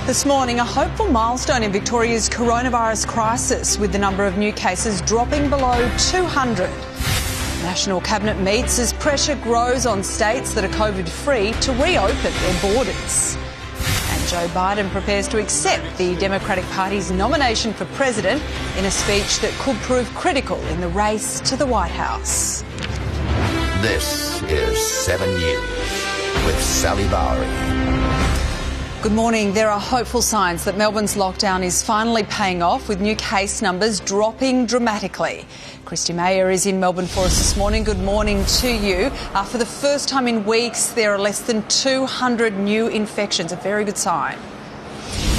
This morning, a hopeful milestone in Victoria's coronavirus crisis, with the number of new cases dropping below 200. National Cabinet meets as pressure grows on states that are COVID-free to reopen their borders. And Joe Biden prepares to accept the Democratic Party's nomination for president in a speech that could prove critical in the race to the White House. This is 7 News with Sally Bowrey. Good morning. There are hopeful signs that Melbourne's lockdown is finally paying off, with new case numbers dropping dramatically. Christy Mayer is in Melbourne for us this morning. Good morning to you. For the first time in weeks, there are less than 200 new infections. A very good sign.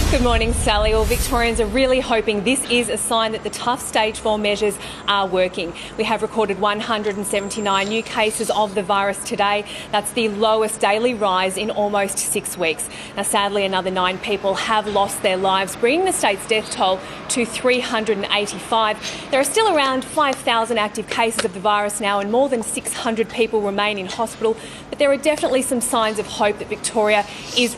Good morning, Sally. Well, Victorians are really hoping this is a sign that the tough stage 4 measures are working. We have recorded 179 new cases of the virus today. That's the lowest daily rise in almost 6 weeks. Now, sadly, another 9 people have lost their lives, bringing the state's death toll to 385. There are still around 5,000 active cases of the virus now, and more than 600 people remain in hospital. But there are definitely some signs of hope that Victoria is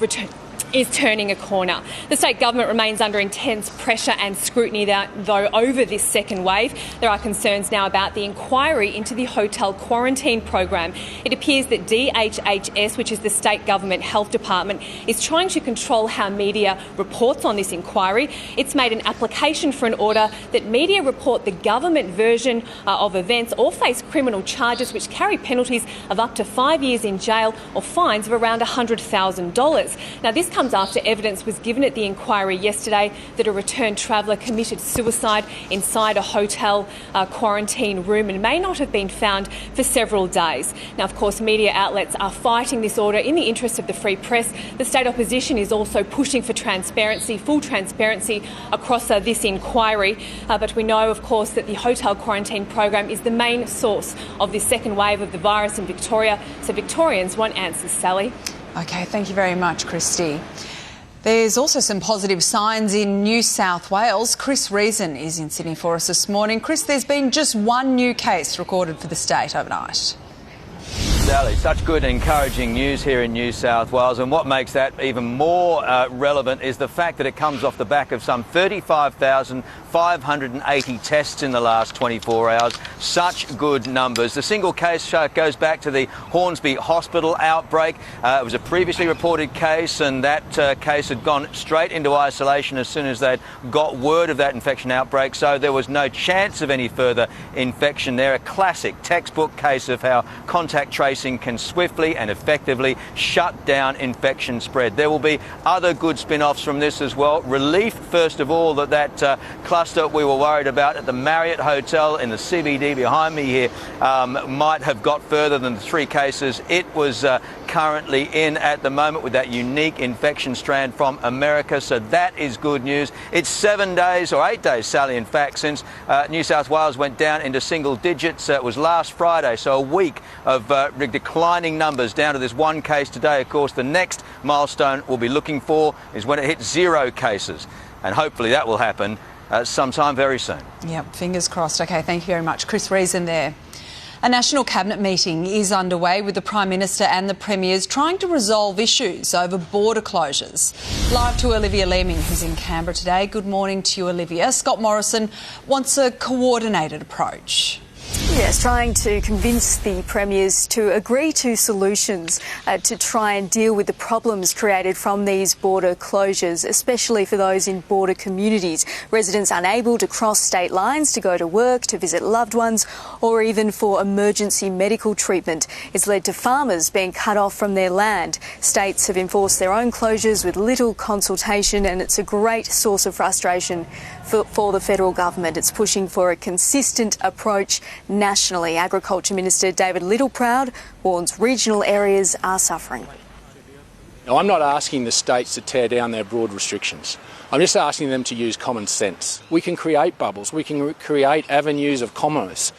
turning a corner. The state government remains under intense pressure and scrutiny, though, over this second wave. There are concerns now about the inquiry into the hotel quarantine program. It appears that DHHS, which is the state government health department, is trying to control how media reports on this inquiry. It's made an application for an order that media report the government version of events or face criminal charges which carry penalties of up to 5 years in jail or fines of around $100,000. Now, this comes after evidence was given at the inquiry yesterday that a returned traveller committed suicide inside a hotel quarantine room and may not have been found for several days. Now, of course, media outlets are fighting this order in the interest of the free press. The state opposition is also pushing for transparency, full transparency across this inquiry. But we know, of course, that the hotel quarantine program is the main source of this second wave of the virus in Victoria. So Victorians want answers, Sally. OK, thank you very much, Christy. There's also some positive signs in New South Wales. Chris Reason is in Sydney for us this morning. Chris, there's been just one new case recorded for the state overnight. Sally, such good encouraging news here in New South Wales, and what makes that even more relevant is the fact that it comes off the back of some 35,580 tests in the last 24 hours. Such good numbers. The single case goes back to the Hornsby Hospital outbreak. It was a previously reported case, and that case had gone straight into isolation as soon as they'd got word of that infection outbreak, so there was no chance of any further infection there. A classic textbook case of how contact tracing can swiftly and effectively shut down infection spread. There will be other good spin-offs from this as well. Relief, first of all, that cluster we were worried about at the Marriott Hotel in the CBD behind me here might have got further than the 3 cases it was currently in at the moment, with that unique infection strand from America. So that is good news. It's 7 days, or 8 days, Sally, in fact, since New South Wales went down into single digits. It was last Friday, so a week of declining numbers down to this one case today. Of course, the next milestone we'll be looking for is when it hits 0 cases, and hopefully that will happen sometime very soon. Yep, fingers crossed. OK, thank you very much. Chris Reason there. A National Cabinet meeting is underway, with the Prime Minister and the Premiers trying to resolve issues over border closures. Live to Olivia Leeming, who's in Canberra today. Good morning to you, Olivia. Scott Morrison wants a coordinated approach. Yes, trying to convince the premiers to agree to solutions to try and deal with the problems created from these border closures, especially for those in border communities. Residents unable to cross state lines to go to work, to visit loved ones, or even for emergency medical treatment. It's led to farmers being cut off from their land. States have enforced their own closures with little consultation, and it's a great source of frustration for the federal government. It's pushing for a consistent approach nationally. Agriculture Minister David Littleproud warns regional areas are suffering. Now, I'm not asking the states to tear down their broad restrictions. I'm just asking them to use common sense. We can create bubbles. We can create avenues of commerce.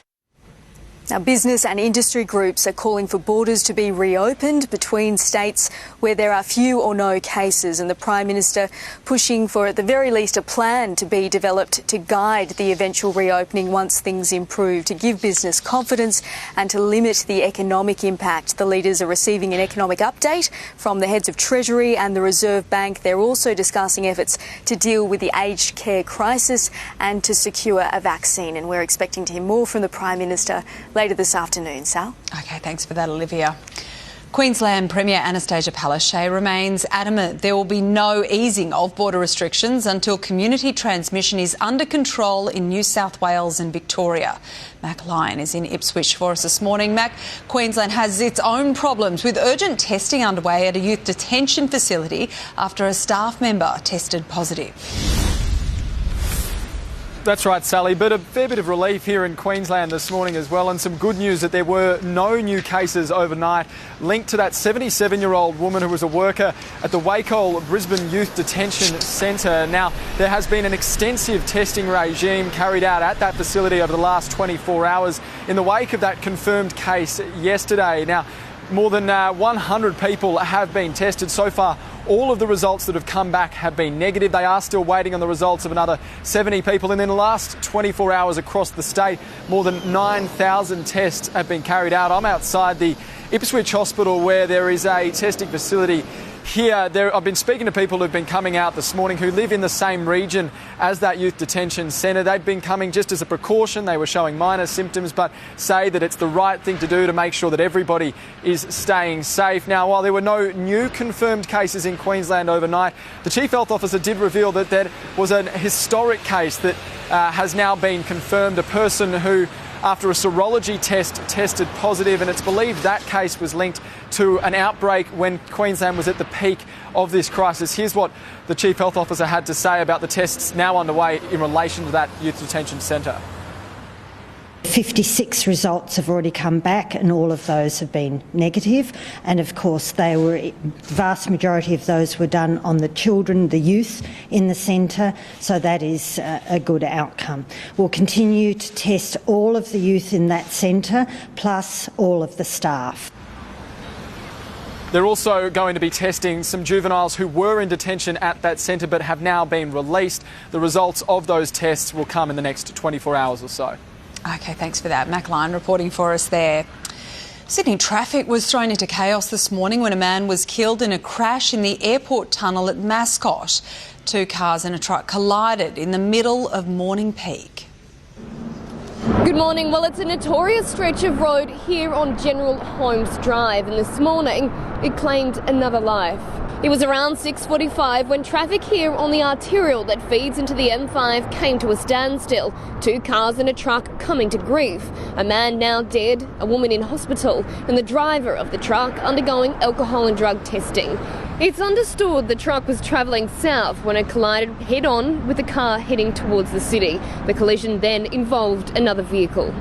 Now, business and industry groups are calling for borders to be reopened between states where there are few or no cases, and the Prime Minister pushing for, at the very least, a plan to be developed to guide the eventual reopening once things improve, to give business confidence and to limit the economic impact. The leaders are receiving an economic update from the heads of Treasury and the Reserve Bank. They're also discussing efforts to deal with the aged care crisis and to secure a vaccine, and we're expecting to hear more from the Prime Minister later this afternoon. Sal? OK, thanks for that, Olivia. Queensland Premier Anastasia Palaszczuk remains adamant there will be no easing of border restrictions until community transmission is under control in New South Wales and Victoria. Mac Lyon is in Ipswich for us this morning. Mac, Queensland has its own problems with urgent testing underway at a youth detention facility after a staff member tested positive. That's right, Sally, but a fair bit of relief here in Queensland this morning as well, and some good news that there were no new cases overnight linked to that 77-year-old woman who was a worker at the Wacol Brisbane Youth Detention Centre. Now, there has been an extensive testing regime carried out at that facility over the last 24 hours in the wake of that confirmed case yesterday. Now, more than 100 people have been tested so far. All of the results that have come back have been negative. They are still waiting on the results of another 70 people. And in the last 24 hours across the state, more than 9,000 tests have been carried out. I'm outside the Ipswich Hospital where there is a testing facility here. I've been speaking to people who've been coming out this morning who live in the same region as that youth detention centre. They've been coming just as a precaution. They were showing minor symptoms, but say that it's the right thing to do to make sure that everybody is staying safe. Now, while there were no new confirmed cases in Queensland overnight, the Chief Health Officer did reveal that there was a historic case that has now been confirmed, a person who, after a serology test, tested positive, and it's believed that case was linked to an outbreak when Queensland was at the peak of this crisis. Here's what the Chief Health Officer had to say about the tests now underway in relation to that youth detention centre. 56 results have already come back, and all of those have been negative. And of course, the vast majority of those were done on the children, the youth in the centre, so that is a good outcome. We'll continue to test all of the youth in that centre, plus all of the staff. They're also going to be testing some juveniles who were in detention at that centre but have now been released. The results of those tests will come in the next 24 hours or so. OK, thanks for that. Mac Lyon reporting for us there. Sydney traffic was thrown into chaos this morning when a man was killed in a crash in the airport tunnel at Mascot. Two cars and a truck collided in the middle of morning peak. Good morning. Well, it's a notorious stretch of road here on General Holmes Drive, and this morning it claimed another life. It was around 6:45 when traffic here on the arterial that feeds into the M5 came to a standstill. Two cars and a truck coming to grief. A man now dead, a woman in hospital, and the driver of the truck undergoing alcohol and drug testing. It's understood the truck was travelling south when it collided head-on with a car heading towards the city. The collision then involved another vehicle.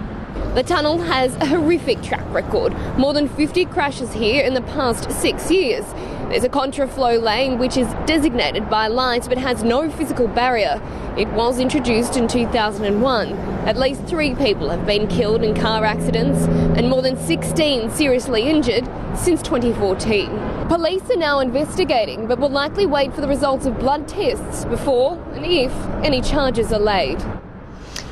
The tunnel has a horrific track record. More than 50 crashes here in the past 6 years. There's a contraflow lane which is designated by lights but has no physical barrier. It was introduced in 2001. At least 3 people have been killed in car accidents and more than 16 seriously injured since 2014. Police are now investigating but will likely wait for the results of blood tests before and if any charges are laid.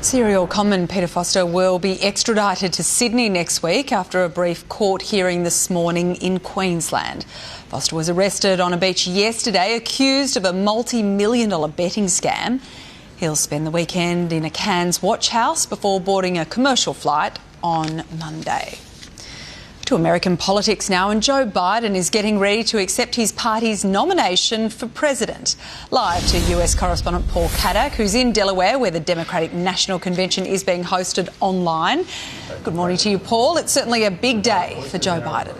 Serial conman Peter Foster will be extradited to Sydney next week after a brief court hearing this morning in Queensland. Foster was arrested on a beach yesterday, accused of a multi-million-dollar betting scam. He'll spend the weekend in a Cairns watch house before boarding a commercial flight on Monday. To American politics now, and Joe Biden is getting ready to accept his party's nomination for president. Live to US correspondent Paul Caddick, who's in Delaware, where the Democratic National Convention is being hosted online. Good morning to you, Paul. It's certainly a big day for Joe Biden.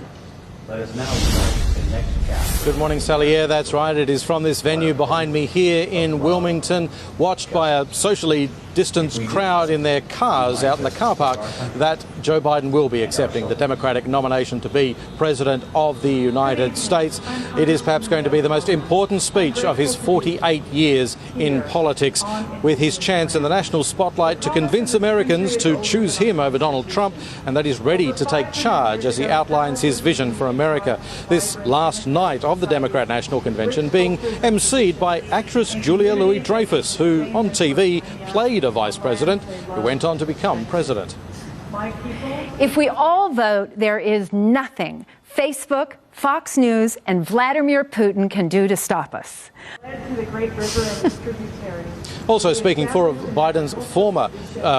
Good morning, Sally. Yeah, that's right. It is from this venue behind me here in Wilmington, watched by a socially distance crowd in their cars out in the car park that Joe Biden will be accepting the Democratic nomination to be President of the United States. It is perhaps going to be the most important speech of his 48 years in politics, with his chance in the national spotlight to convince Americans to choose him over Donald Trump, and that he's ready to take charge as he outlines his vision for America. This last night of the Democrat National Convention being emceed by actress Julia Louis-Dreyfus, who on TV played a vice president who went on to become president. If we all vote, there is nothing Facebook, Fox News, and Vladimir Putin can do to stop us. Also speaking for Biden's former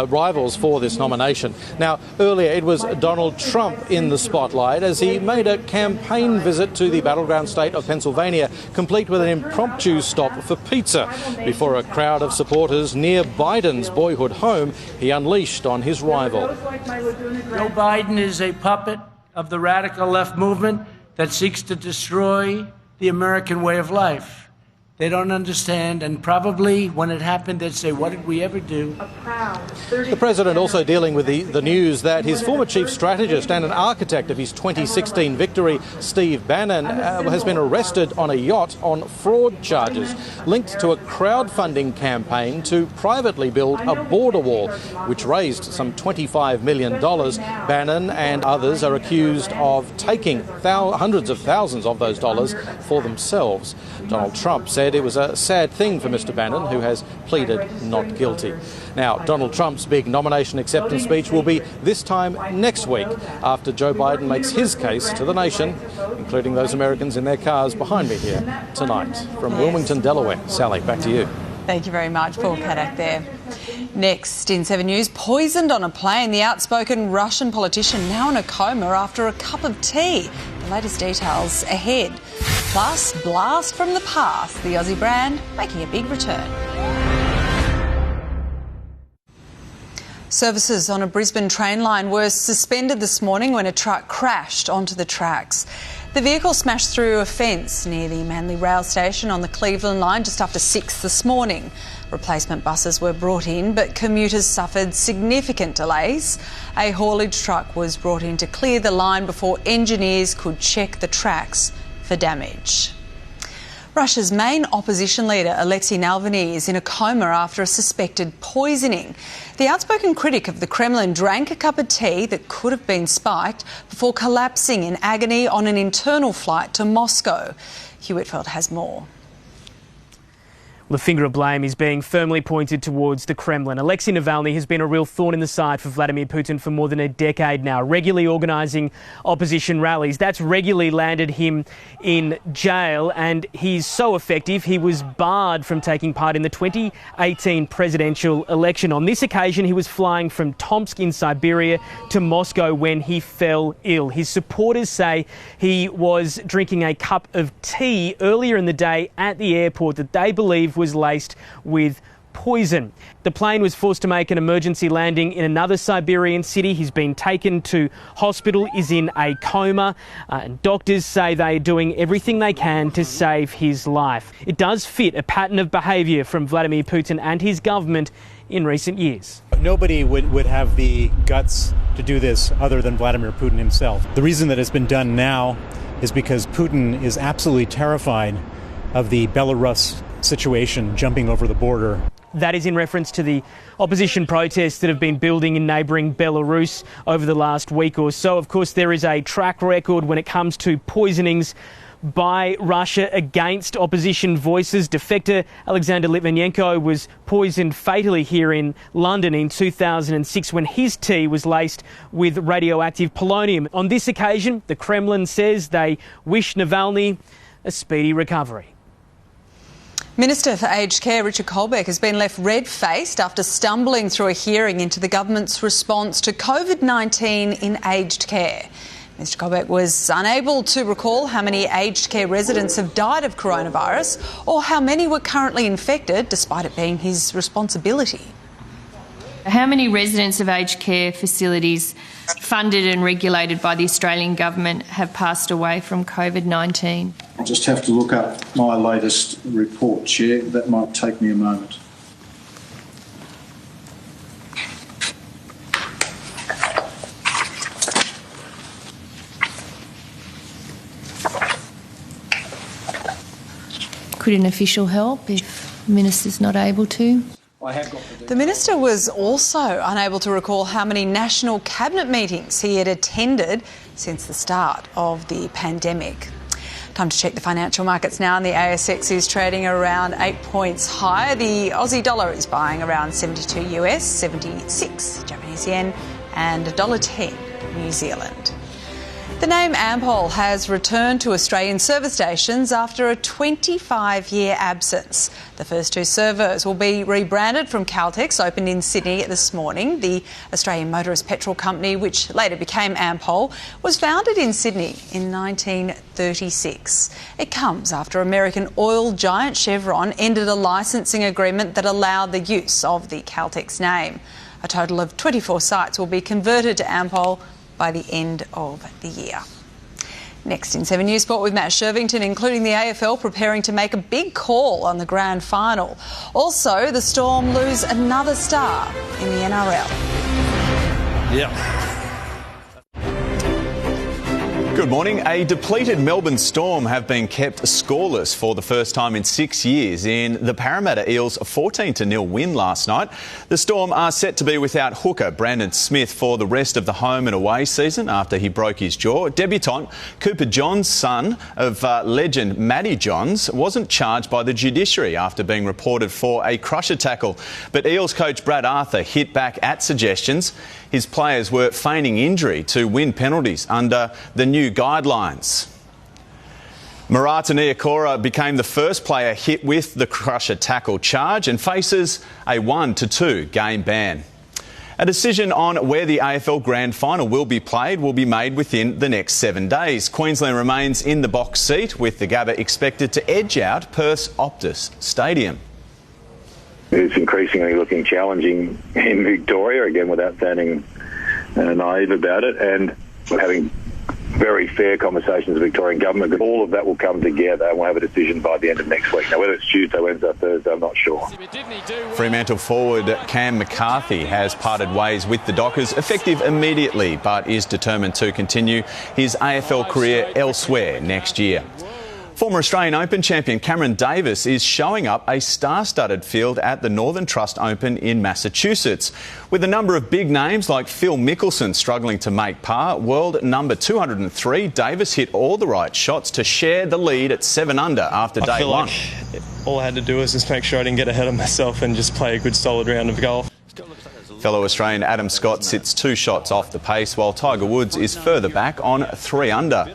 rivals for this nomination. Now, earlier it was Donald Trump in the spotlight as he made a campaign visit to the battleground state of Pennsylvania, complete with an impromptu stop for pizza. Before a crowd of supporters near Biden's boyhood home, he unleashed on his rival. Joe Biden is a puppet of the radical left movement that seeks to destroy the American way of life. They don't understand, and probably when it happened, they'd say, what did we ever do? The president also dealing with the news that his former chief strategist and an architect of his 2016 victory, Steve Bannon, has been arrested on a yacht on fraud charges linked to a crowdfunding campaign to privately build a border wall, which raised some $25 million. Bannon and others are accused of taking hundreds of thousands of those dollars for themselves. Donald Trump said it was a sad thing for Mr. Bannon, who has pleaded not guilty. Now, Donald Trump's big nomination acceptance speech will be this time next week, after Joe Biden makes his case to the nation, including those Americans in their cars behind me here tonight. From Wilmington, Delaware, Sally, back to you. Thank you very much, Paul Paddock there. Next in 7 News, poisoned on a plane, the outspoken Russian politician now in a coma after a cup of tea. The latest details ahead. Plus, blast from the past, the Aussie brand making a big return. Services on a Brisbane train line were suspended this morning when a truck crashed onto the tracks. The vehicle smashed through a fence near the Manly rail station on the Cleveland line just after 6 this morning. Replacement buses were brought in, but commuters suffered significant delays. A haulage truck was brought in to clear the line before engineers could check the tracks for damage. Russia's main opposition leader, Alexei Navalny, is in a coma after a suspected poisoning. The outspoken critic of the Kremlin drank a cup of tea that could have been spiked before collapsing in agony on an internal flight to Moscow. Hugh Whitfield has more. The finger of blame is being firmly pointed towards the Kremlin. Alexei Navalny has been a real thorn in the side for Vladimir Putin for more than a decade now, regularly organising opposition rallies. That's regularly landed him in jail, and he's so effective he was barred from taking part in the 2018 presidential election. On this occasion, he was flying from Tomsk in Siberia to Moscow when he fell ill. His supporters say he was drinking a cup of tea earlier in the day at the airport that they believe was laced with poison. The plane was forced to make an emergency landing in another Siberian city. He's been taken to hospital, is in a coma, and doctors say they're doing everything they can to save his life. It does fit a pattern of behaviour from Vladimir Putin and his government in recent years. Nobody would have the guts to do this other than Vladimir Putin himself. The reason that it's been done now is because Putin is absolutely terrified of the Belarus situation jumping over the border. That is in reference to the opposition protests that have been building in neighbouring Belarus over the last week or so. Of course, there is a track record when it comes to poisonings by Russia against opposition voices. Defector Alexander Litvinenko was poisoned fatally here in London in 2006 when his tea was laced with radioactive polonium. On this occasion, the Kremlin says they wish Navalny a speedy recovery. Minister for Aged Care Richard Colbeck has been left red-faced after stumbling through a hearing into the government's response to COVID-19 in aged care. Mr Colbeck was unable to recall how many aged care residents have died of coronavirus or how many were currently infected, despite it being his responsibility. How many residents of aged care facilities funded and regulated by the Australian government have passed away from COVID-19? I'll just have to look up my latest report, Chair. That might take me a moment. Could an official help if the minister's not able to? The minister was also unable to recall how many national cabinet meetings he had attended since the start of the pandemic. Time to check the financial markets now, and the ASX is trading around 8 points higher. The Aussie dollar is buying around 72 US, 76 Japanese yen and $1.10 New Zealand. The name Ampol has returned to Australian service stations after a 25-year absence. The first two servos will be rebranded from Caltex, opened in Sydney this morning. The Australian motorist petrol company, which later became Ampol, was founded in Sydney in 1936. It comes after American oil giant Chevron ended a licensing agreement that allowed the use of the Caltex name. A total of 24 sites will be converted to Ampol by the end of the year. Next in 7 News Sport with Matt Shervington, including the AFL preparing to make a big call on the grand final. Also, the Storm lose another star in the NRL. Yeah. Good morning. A depleted Melbourne Storm have been kept scoreless for the first time in 6 years in the Parramatta Eels' 14-0 win last night. The Storm are set to be without hooker Brandon Smith for the rest of the home and away season after he broke his jaw. Debutant Cooper Johns, son of legend Matty Johns, wasn't charged by the judiciary after being reported for a crusher tackle. But Eels coach Brad Arthur hit back at suggestions his players were feigning injury to win penalties under the new guidelines. Murata Niokora became the first player hit with the crusher tackle charge and faces a 1-2 game ban. A decision on where the AFL Grand Final will be played will be made within the next 7 days. Queensland remains in the box seat, with the Gabba expected to edge out Perth's Optus Stadium. It's increasingly looking challenging in Victoria, again, without sounding naive about it, and we're having very fair conversations with the Victorian government. All of that will come together and we'll have a decision by the end of next week. Now, whether it's Tuesday, Wednesday, Thursday, I'm not sure. Fremantle forward Cam McCarthy has parted ways with the Dockers, effective immediately, but is determined to continue his AFL career elsewhere next year. Former Australian Open champion Cameron Davis is showing up a star-studded field at the Northern Trust Open in Massachusetts. With a number of big names like Phil Mickelson struggling to make par, world number 203, Davis hit all the right shots to share the lead at 7 under after day one. Like all I had to do was just make sure I didn't get ahead of myself and just play a good solid round of golf. Fellow Australian Adam Scott sits 2 shots off the pace, while Tiger Woods is further back on 3 under.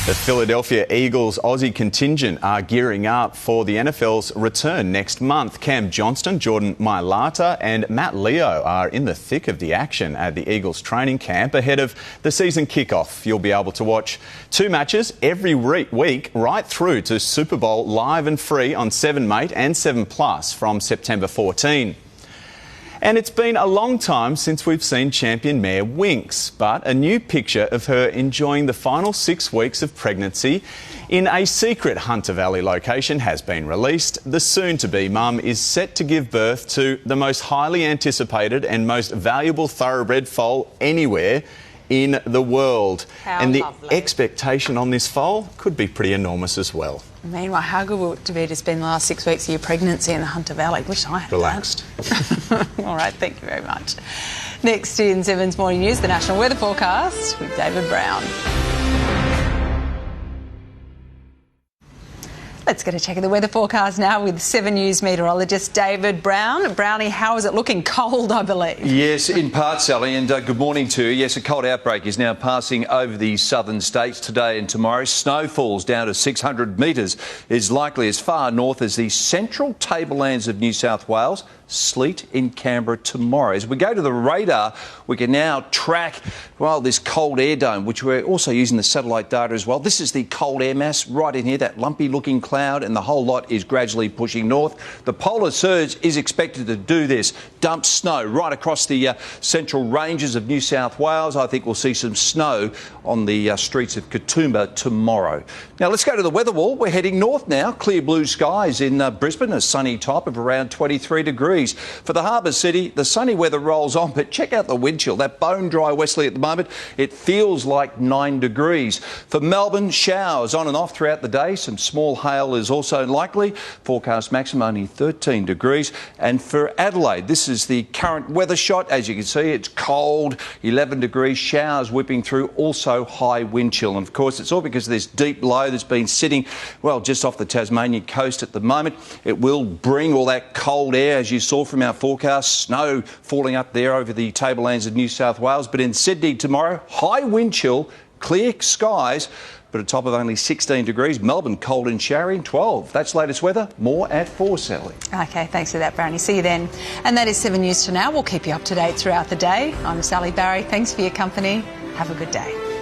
The Philadelphia Eagles Aussie contingent are gearing up for the NFL's return next month. Cam Johnston, Jordan Mailata and Matt Leo are in the thick of the action at the Eagles training camp ahead of the season kickoff. You'll be able to watch 2 matches every week right through to Super Bowl live and free on 7mate and 7 Plus from September 14. And it's been a long time since we've seen champion mare Winx, but a new picture of her enjoying the final 6 weeks of pregnancy in a secret Hunter Valley location has been released. The soon-to-be mum is set to give birth to the most highly anticipated and most valuable thoroughbred foal anywhere in the world. And the expectation on this foal could be pretty enormous as well. Meanwhile, how good would it be to spend the last 6 weeks of your pregnancy in the Hunter Valley? Wish I had relaxed. All right, thank you very much. Next in 7's Morning News, the National Weather Forecast with David Brown. Let's get a check of the weather forecast now with 7 News meteorologist David Brown. Brownie, how is it looking? Cold, I believe. Yes, in part, Sally, and good morning to you. Yes, a cold outbreak is now passing over the southern states today and tomorrow. Snowfalls down to 600 metres is likely as far north as the central tablelands of New South Wales. Sleet in Canberra tomorrow. As we go to the radar, we can now track, well, this cold air dome, which we're also using the satellite data as well. This is the cold air mass right in here, that lumpy-looking cloud, and the whole lot is gradually pushing north. The polar surge is expected to do this, dump snow right across the central ranges of New South Wales. I think we'll see some snow on the streets of Katoomba tomorrow. Now, let's go to the weather wall. We're heading north now. Clear blue skies in Brisbane, a sunny top of around 23 degrees. For the harbour city, the sunny weather rolls on, but check out the wind chill. That bone dry westerly at the moment, it feels like 9 degrees. For Melbourne, showers on and off throughout the day, some small hail hail is also likely. Forecast maximum only 13 degrees. And for Adelaide, this is the current weather shot. As you can see, it's cold, 11 degrees, showers whipping through, also high wind chill. And of course, it's all because of this deep low that's been sitting, well, just off the Tasmanian coast at the moment. It will bring all that cold air, as you saw from our forecast, snow falling up there over the tablelands of New South Wales. But in Sydney tomorrow, high wind chill, clear skies, but a top of only 16 degrees. Melbourne, cold and showery, 12. That's latest weather. More at 4, Sally. OK, thanks for that, Brownie. See you then. And that is 7 News for now. We'll keep you up to date throughout the day. I'm Sally Bowrey. Thanks for your company. Have a good day.